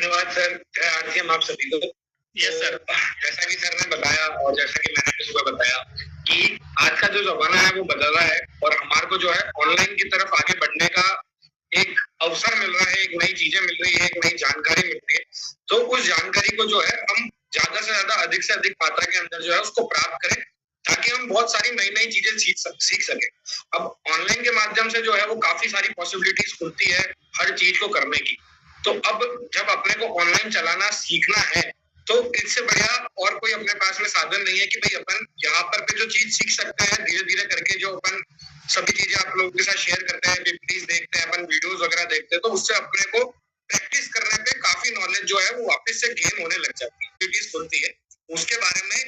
धन्यवाद sir. RCM आप सभी को। Yes sir. जैसा कि सर ने बताया और जैसा कि मैंने भी सुबह बताया कि आज का जो जमाना है वो बदल रहा है और हमारे को जो है ऑनलाइन की तरफ आगे बढ़ने का एक अवसर मिल रहा है, एक नई चीजें मिल रही है, एक नई जानकारी मिल रही है। तो उस जानकारी को जो है हम ज्यादा से ज्यादा अधिक से अधिक मात्रा के अंदर जो है उसको प्राप्त करें ताकि हम बहुत सारी नई नई चीजें सीख सके। अब ऑनलाइन के माध्यम से जो है वो काफी सारी पॉसिबिलिटीज खुलती है हर चीज को करने की। तो अब जब अपने को ऑनलाइन चलाना सीखना है तो इससे बढ़िया और कोई अपने पास में साधन नहीं है कि भाई अपन यहाँ पर भी जो चीज सीख सकते हैं धीरे धीरे करके, जो अपन सभी चीजें आप लोगों के साथ शेयर करते हैं, पीपीटीज देखते हैं, अपन वीडियोस वगैरह देखते हैं, तो उससे अपने को प्रैक्टिस करने पे काफी नॉलेज जो है वो वापस से गेन होने लग जाती है। पीपीटीज खुलती है उसके बारे में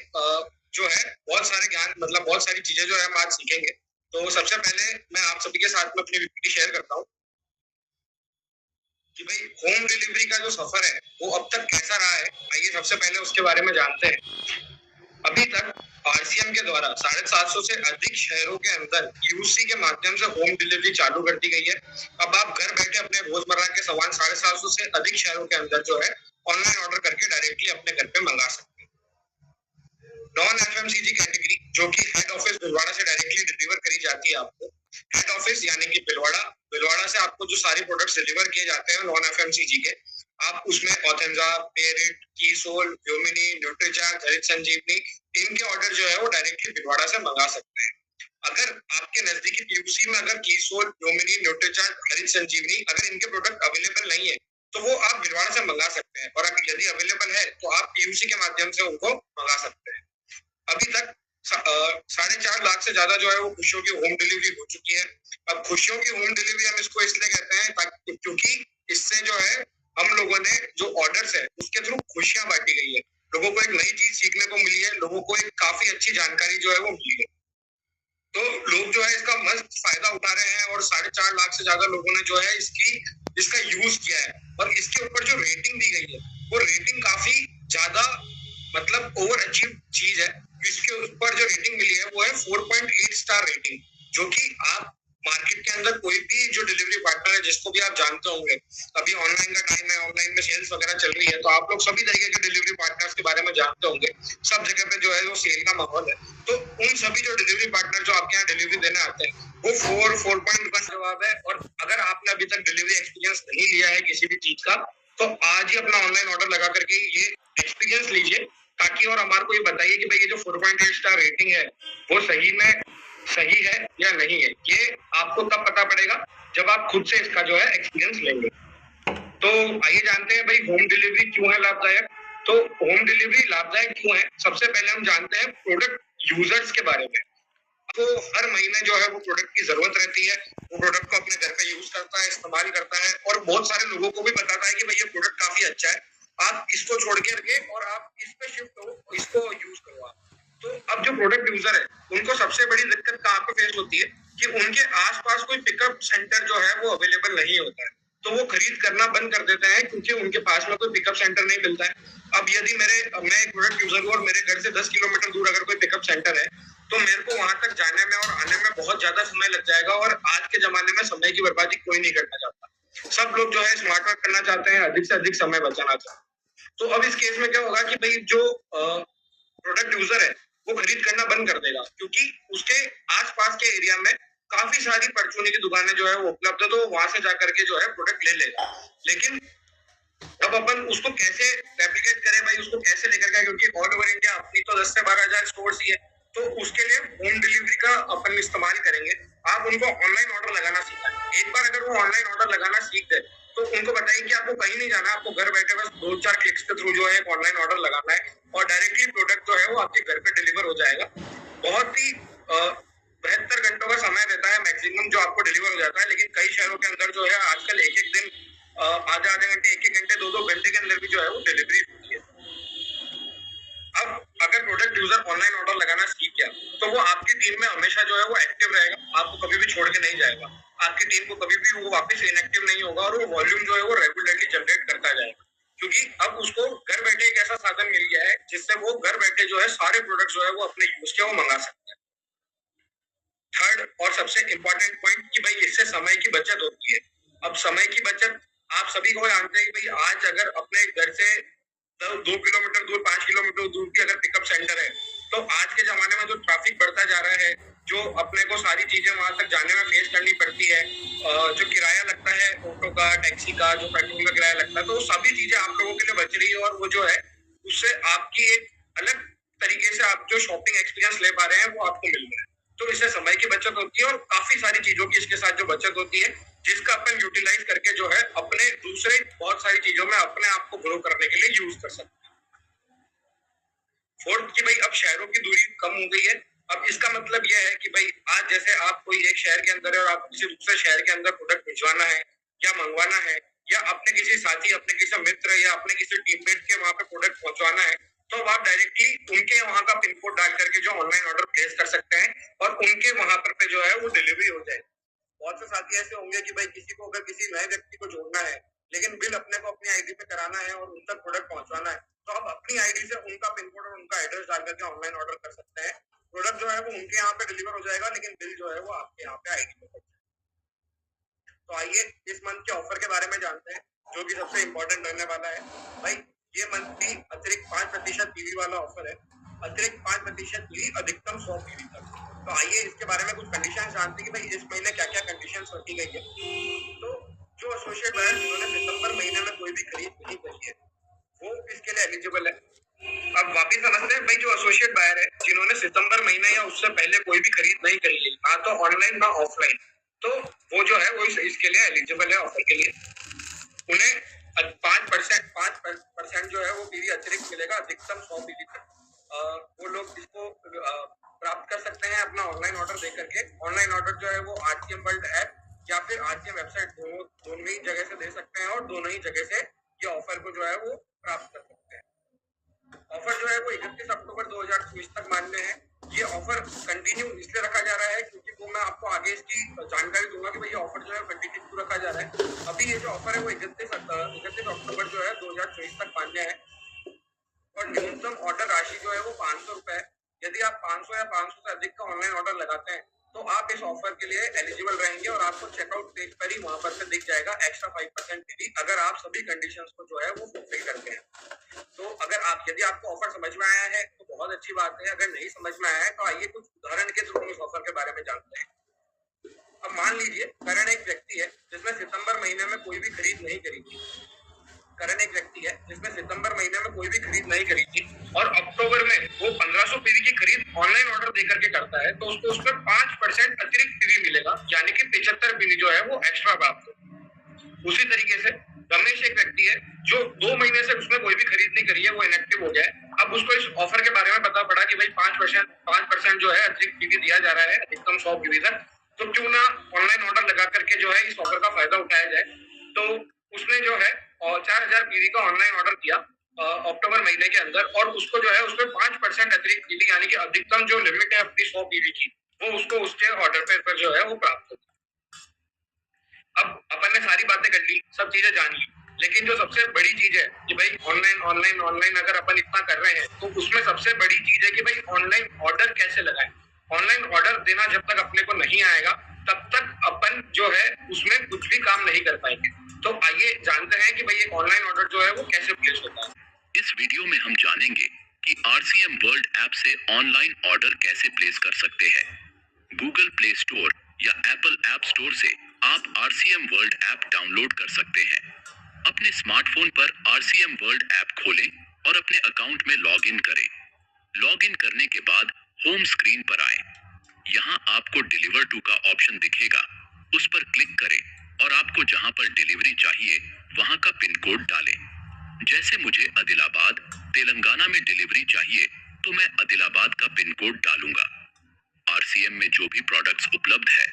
जो है बहुत सारे ज्ञान, मतलब बहुत सारी चीजें जो है हम आज सीखेंगे। तो सबसे पहले मैं आप सभी के साथ में अपनी पीपीटी शेयर करता हूँ कि भाई होम डिलीवरी का जो सफर है वो अब तक कैसा रहा है। आइए सबसे पहले उसके बारे में जानते हैं। अभी तक आरसीएम के द्वारा 750 से अधिक शहरों के अंदर यूसी के माध्यम से होम डिलीवरी चालू कर दी गई है। अब आप घर बैठे अपने रोजमर्रा के सामान 750 से अधिक शहरों के अंदर जो है ऑनलाइन ऑर्डर करके डायरेक्टली अपने घर पे मंगा सकते हैं। नॉन एफएमसीजी कैटेगरी जो कि हेड ऑफिस भिलवाड़ा से डायरेक्टली डिलीवर करी जाती है आपको। हेड ऑफिस यानी कि भिलवाड़ा से आपको जो सारे प्रोडक्ट्स डिलीवर किए जाते हैं नॉन एफएमसीजी के, आप उसमें ऑथेंजा, पेरिट, कीसोल, ल्यूमिनी, न्यूट्रीचार्ज, हरित संजीवनी, इनके ऑर्डर जो है वो डायरेक्टली भिलवाड़ा से मंगा सकते हैं। अगर आपके नजदीकी पीयूसी में अगर कीसोल, ल्यूमिनी, न्यूट्रीचार्ज, हरित संजीवनी अगर इनके प्रोडक्ट अवेलेबल नहीं है तो वो आप भिलवाड़ा से मंगा सकते हैं, और अगर यदि अवेलेबल है तो आप पीयूसी के माध्यम से उनको मंगा सकते हैं। अभी तक 4.5 लाख से ज्यादा जो है वो खुशियों की होम डिलीवरी हो चुकी है। अब खुशियों की होम डिलीवरी हम इसको इसलिए कहते हैं क्योंकि इससे जो है हम लोगों ने जो ऑर्डर्स है उसके थ्रू खुशियां बांटी गई है, लोगों को एक नई चीज सीखने को मिली है, लोगों को एक काफी अच्छी जानकारी जो है वो मिली है। तो लोग जो है इसका मस्त फायदा उठा रहे हैं और 4.5 लाख से ज्यादा लोगों ने जो है इसका यूज किया है। और इसके ऊपर जो रेटिंग दी गई है वो रेटिंग काफी ज्यादा मतलब ओवर अचीव चीज है। इसके ऊपर जो रेटिंग मिली है वो है 4.8 स्टार रेटिंग, जो कि आप मार्केट के अंदर कोई भी जो डिलीवरी पार्टनर है जिसको भी आप जानते होंगे, अभी ऑनलाइन का टाइम है, ऑनलाइन में सेल्स वगैरह चल रही है, तो आप लोग सभी तरीके के डिलीवरी पार्टनर्स के बारे में जानते होंगे। सब जगह पे जो है वो सेल का माहौल है, तो उन सभी जो डिलीवरी पार्टनर जो आपके यहाँ डिलीवरी देने आते हैं वो 4.1 जवाब है। और अगर आपने अभी तक डिलीवरी एक्सपीरियंस नहीं लिया है किसी भी चीज का तो आज ही अपना ऑनलाइन ऑर्डर लगा करके ये एक्सपीरियंस लीजिए, ताकि और हमारे को ये बताइए कि भाई ये जो 4.8 स्टार रेटिंग है वो सही है या नहीं है। ये आपको तब पता पड़ेगा जब आप खुद से इसका जो है एक्सपीरियंस लेंगे। तो आइए जानते हैं भाई होम डिलीवरी क्यों है लाभदायक। तो होम डिलीवरी लाभदायक क्यों है, सबसे पहले हम जानते हैं प्रोडक्ट यूजर्स के बारे में। तो हर महीने जो है वो प्रोडक्ट की जरूरत रहती है, वो प्रोडक्ट को अपने घर पे यूज करता है, इस्तेमाल करता है, और बहुत सारे लोगों को भी बताता है कि भाई ये प्रोडक्ट काफी अच्छा है, आप इसको छोड़ के रखिए और आप इस पे शिफ्ट हो, इसको यूज करो आप। तो अब जो प्रोडक्ट यूजर है उनको सबसे बड़ी दिक्कत कहाँ पे फेस होती है कि उनके आसपास कोई पिकअप सेंटर जो है वो अवेलेबल नहीं होता है, तो वो खरीद करना बंद कर देते हैं क्योंकि उनके पास में कोई पिकअप सेंटर नहीं मिलता है। अब यदि मैं एक प्रोडक्ट यूजर हूँ और मेरे घर से 10 किलोमीटर दूर अगर कोई पिकअप सेंटर है तो मेरे को वहां तक जाने में और आने में बहुत ज्यादा समय लग जाएगा, और आज के जमाने में समय की बर्बादी कोई नहीं करना चाहता। सब लोग जो है स्मार्ट वर्क करना चाहते हैं, अधिक से अधिक समय बचाना चाहते हैं। तो अब इस केस में क्या होगा कि भाई जो प्रोडक्ट यूजर है वो खरीद करना बंद कर देगा क्योंकि उसके आसपास के एरिया में काफी सारी परचूनी की दुकानें जो है वो उपलब्ध है, तो वहां से जाकर के जो है प्रोडक्ट ले लेगा। लेकिन अब अपन उसको कैसे रेप्लिकेट करें भाई, उसको कैसे लेकर गए, क्योंकि ऑल ओवर इंडिया अपनी तो 10 से 12,000 स्टोर्स ही है, तो उसके लिए होम डिलीवरी का अपन इस्तेमाल करेंगे। आप उनको ऑनलाइन ऑर्डर लगाना सिखाएं। एक बार अगर वो ऑनलाइन ऑर्डर लगाना सीख गए तो उनको बताइए कि आपको कहीं नहीं जाना, आपको घर बैठे बस 2-4 क्लिक्स के थ्रू जो है ऑनलाइन ऑर्डर लगाना है और डायरेक्टली प्रोडक्ट जो है वो आपके घर पे डिलीवर हो जाएगा। बहुत ही 72 घंटों का समय रहता है मैक्सिमम जो आपको डिलीवर हो जाता है, लेकिन कई शहरों के अंदर जो है आजकल एक दिन आधे घंटे, एक घंटे, 2 घंटे के अंदर भी जो है वो डिलीवरी होती है। अब अगर प्रोडक्ट यूजर ऑनलाइन ऑर्डर लगाना सीख गया तो वो आपकी टीम में हमेशा जो है वो एक्टिव रहेगा, आपको कभी भी छोड़ के नहीं जाएगा, आपकी टीम को कभी भी वो वापस इनएक्टिव नहीं होगा और वो वॉल्यूम जो है वो रेगुलरली जनरेट करता जाएगा, क्योंकि अब उसको घर बैठे एक ऐसा साधन मिल गया है जिससे वो घर बैठे जो है सारे प्रोडक्ट जो है वो अपने यूज के वो मंगा सकते हैं। थर्ड और सबसे इंपॉर्टेंट पॉइंट कि भाई इससे समय की बचत होती है। अब समय की बचत आप सभी को जानते हैं कि भाई आज अगर अपने 2 किलोमीटर दूर, 5 किलोमीटर दूर भी अगर पिकअप सेंटर है, तो आज के जमाने में जो ट्रैफिक बढ़ता जा रहा है, जो अपने को सारी चीजें वहां तक जाने में फेस करनी पड़ती है, जो किराया लगता है ऑटो का, टैक्सी का, जो पेट्रोल का किराया लगता है, तो सभी चीजें आप लोगों के लिए बच रही है। और वो जो है उससे आपकी एक अलग तरीके से आप जो शॉपिंग एक्सपीरियंस ले पा रहे हैं वो आपको मिल रहा है। तो इससे समय की बचत होती है और काफी सारी चीजों की इसके साथ जो बचत होती है, जिसका अपन यूटिलाइज करके जो है अपने दूसरे बहुत सारी चीजों में अपने आप को ग्रो करने के लिए यूज कर सकते हैं। फोर्थ की भाई अब शहरों की दूरी कम हो गई है। अब इसका मतलब यह है कि भाई आज जैसे आप कोई एक शहर के अंदर है और आपको किसी दूसरे शहर के अंदर प्रोडक्ट भिजवाना है या मंगवाना है, या अपने किसी साथी, अपने किसी मित्र या अपने किसी टीममेट के वहां पे प्रोडक्ट पहुंचवाना है, तो आप डायरेक्टली उनके वहां का पिन कोड डाल करके जो ऑनलाइन ऑर्डर प्लेस कर सकते हैं और उनके वहां पर पे जो है वो डिलीवरी हो जाए। बहुत से साथी ऐसे होंगे कि भाई किसी को अगर किसी नए व्यक्ति को जोड़ना है, लेकिन बिल अपने को अपनी आईडी पे कराना है और उन तक प्रोडक्ट पहुंचवाना है, तो आप अपनी आईडी से उनका पिन कोड और उनका एड्रेस डाल करके ऑनलाइन ऑर्डर कर सकते हैं। प्रोडक्ट जो है वो उनके यहाँ पे डिलीवर हो जाएगा, लेकिन बिल जो है वो आपके यहाँ पे आईडी पे पहुंच जाएगा। तो आइए इस मंथ के ऑफर के बारे में जानते हैं, जो कि सबसे इम्पोर्टेंट रहने वाला है। भाई ये मंथ भी अतिरिक्त 5% पीवी वाला ऑफर है, अतिरिक्त 5% भी अधिकतम 100 पीवी तक। तो आइए इसके बारे में कुछ कंडीशन जानते हैं कि भाई इस महीने क्या क्या कंडीशन रखी गई है। तो जो एसोसिएट बायर जिन्होंने सितंबर महीने में कोई भी खरीद नहीं करी है, वो इसके लिए एलिजिबल है। अब वापिस समझते हैं भाई, जो एसोसिएट बायर है जिन्होंने सितंबर महीने या उससे पहले कोई भी खरीद नहीं करी है, ना तो ऑनलाइन ना ऑफलाइन, तो वो जो है वो इसके लिए एलिजिबल है ऑफर के लिए। उन्हें 5% जो है वो पीवी अतिरिक्त मिलेगा, अधिकतम 100 पीवी तक। वो लोग इसको प्राप्त कर सकते हैं अपना ऑनलाइन ऑर्डर दे करके। ऑनलाइन ऑर्डर जो है वो आरसीएम वर्ल्ड ऐप या फिर आरसीएम वेबसाइट दोनों ही जगह से दे सकते हैं और दोनों ही जगह से ये ऑफर को जो है वो प्राप्त कर सकते हैं। ऑफर जो है वो 31 अक्टूबर 2024 तक मान्य है। ये ऑफर कंटिन्यू इसलिए रखा जा रहा है क्योंकि वो मैं आपको आगे इसकी जानकारी दूंगा कि भाई ये ऑफर जो है कंटिन्यू क्यों रखा जा रहा है। अभी ये जो ऑफर है वो 31 अक्टूबर जो है 2024 तक मान्य है और न्यूनतम ऑर्डर राशि जो है वो 500 रुपए है। यदि आप 500 या 500 से अधिक का ऑनलाइन ऑर्डर लगाते हैं तो आप इस ऑफर के लिए एलिजिबल रहेंगे और आपको चेकआउट पेज पर ही वहां पर से दिख जाएगा एक्स्ट्रा 5% पीवी, अगर आप सभी कंडीशंस को जो है वो फुलफिल करते हैं। तो अगर यदि आपको ऑफर समझ में आया है तो बहुत अच्छी बात है, अगर नहीं समझ में आया है तो आइए कुछ उदाहरण के थ्रू इस ऑफर के बारे में जानते हैं। अब मान लीजिए करण एक व्यक्ति है जिसने सितंबर महीने में कोई भी खरीद नहीं करी थी। करण एक व्यक्ति है जिसने सितंबर महीने में कोई भी खरीद नहीं करी थी और अक्टूबर में वो 1500 पीवी की खरीद ऑनलाइन ऑर्डर देकर के करता है, तो उसको उसमें 5% अतिरिक्त पीवी मिलेगा, यानी कि 75 पीवी जो है वो एक्स्ट्रा प्राप्त होगा। उसी तरीके से रमेश एक व्यक्ति है जो 2 महीने से उसने कोई भी खरीद नहीं करी है, वो इनएक्टिव हो गया है। अब उसको इस ऑफर के बारे में पता पड़ा कि भाई 5% जो है अतिरिक्त पीवी दिया जा रहा है अधिकतम 100 पीवी तक, तो क्यों ना ऑनलाइन ऑर्डर लगा करके जो है इस ऑफर का फायदा उठाया जाए। तो उसने जो है 4000 पीवी का ऑनलाइन ऑर्डर किया अक्टूबर महीने के अंदर और उसको जो है उसमें 5% अतिरिक्त पीवी, यानी कि अधिकतम जो लिमिट है अपनी 100 पीवी की, वो उसको उसके ऑर्डर पर जो है वो प्राप्त होगी। अब अपन ने सारी बातें कर ली, सब चीजें जान ली, लेकिन जो सबसे बड़ी चीज है कि भाई ऑनलाइन अगर अपन इतना कर रहे हैं तो उसमें सबसे बड़ी चीज है कि भाई ऑनलाइन ऑर्डर कैसे लगाएं। ऑनलाइन ऑर्डर देना जब तक अपने को नहीं आएगा तब तक अपन जो है उसमें कुछ भी काम नहीं कर पाएंगे। तो आइए जानते हैं कि भाई एक ऑनलाइन ऑर्डर जो है वो कैसे प्लेस होता है। इस वीडियो में हम जानेंगे कि आरसीएम वर्ल्ड ऐप से ऑनलाइन ऑर्डर कैसे प्लेस कर सकते हैं। गूगल प्ले स्टोर या एप्पल ऐप स्टोर से आप आरसीएम वर्ल्ड ऐप डाउनलोड कर सकते हैं। अपने स्मार्टफोन पर आरसीएम वर्ल्ड ऐप खोलें और अपने अकाउंट में लॉग इन करें। लॉग इन करने के बाद होम स्क्रीन पर आए। यहाँ आपको डिलीवर टू का ऑप्शन दिखेगा, उस पर क्लिक करें और आपको जहाँ पर डिलीवरी चाहिए वहाँ का पिन कोड डालें। जैसे मुझे आदिलाबाद तेलंगाना में डिलीवरी चाहिए तो मैं आदिलाबाद का पिन कोड डालूंगा। आरसीएम में जो भी प्रोडक्ट्स उपलब्ध है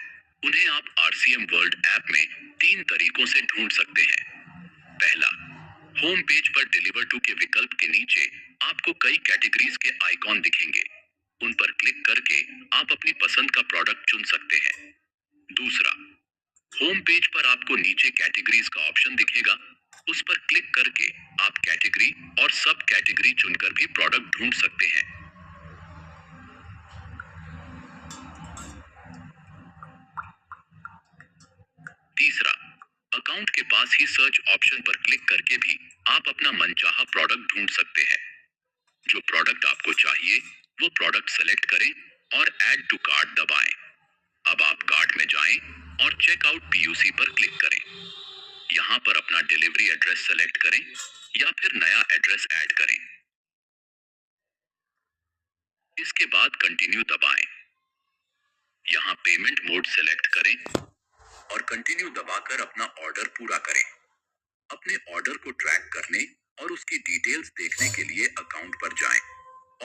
उन्हें आप आरसीएम वर्ल्ड ऐप में 3 तरीकों से ढूंढ सकते हैं। पहला, होम पेज पर डिलीवर टू के विकल्प के नीचे आपको कई कैटेगरीज के आइकॉन दिखेंगे, उन पर क्लिक करके आप अपनी पसंद का प्रोडक्ट चुन सकते हैं। दूसरा, होम पेज पर आपको नीचे कैटेगरीज का ऑप्शन दिखेगा, उस पर क्लिक करके आप कैटेगरी और सब कैटेगरी चुनकर भी प्रोडक्ट ढूंढ सकते हैं। तीसरा, अकाउंट के पास ही सर्च ऑप्शन पर क्लिक करके भी आप अपना मनचाहा प्रोडक्ट ढूंढ सकते हैं। जो प्रोडक्ट आपको चाहिए वो प्रोडक्ट सेलेक्ट करें और ऐड टू कार्ट दबाएं। अब आप कार्ट में जाएं और चेकआउट पीयूसी पर क्लिक करें। यहाँ पर अपना डिलीवरी एड्रेस सेलेक्ट करें या फिर नया एड्रेस ऐड करें। इसके बाद कंटिन्यू दबाएं। यहाँ पेमेंट मोड सेलेक्ट करें और कंटिन्यू दबाकर अपना ऑर्डर पूरा करें। अपने ऑर्डर को ट्रैक करने और उसकी डिटेल्स देखने के लिए अकाउंट पर जाएं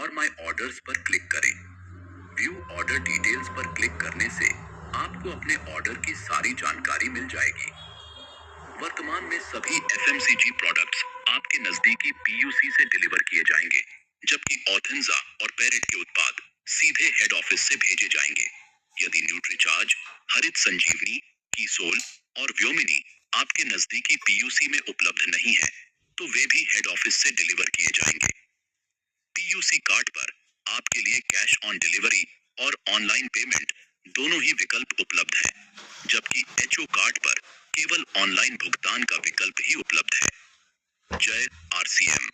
और माय ऑर्डर्स पर क्लिक करें। व्यू ऑर्डर डिटेल्स पर क्लिक करने से आपको अपने ऑर्डर की सारी जानकारी मिल जाएगी। वर्तमान में सभी एफएमसीजी प्रोडक्ट्स आपके नजदीकी पीयूसी से डिलीवर किए जाएंगे, जबकि ऑथेंजा और पेरिट के उत्पाद सीधे हेड ऑफिस से भेजे जाएंगे। यदि न्यूट्रीचार्ज, हरित संजीवनी, कीसोल और व्योमिनी आपके नजदीकी पीयूसी में उपलब्ध नहीं है, तो वे भी हेड ऑफिस से डिलीवर किए जाएंगे। पीयूसी कार्ड पर आपके लिए कैश ऑन डिलीवरी और ऑनलाइन पेमेंट दोनों ही विकल्प उपलब्ध हैं, जबकि एचओ कार्ड पर केवल ऑनलाइन भुगतान का विकल्प ही उपलब्ध है। जय आरसीएम।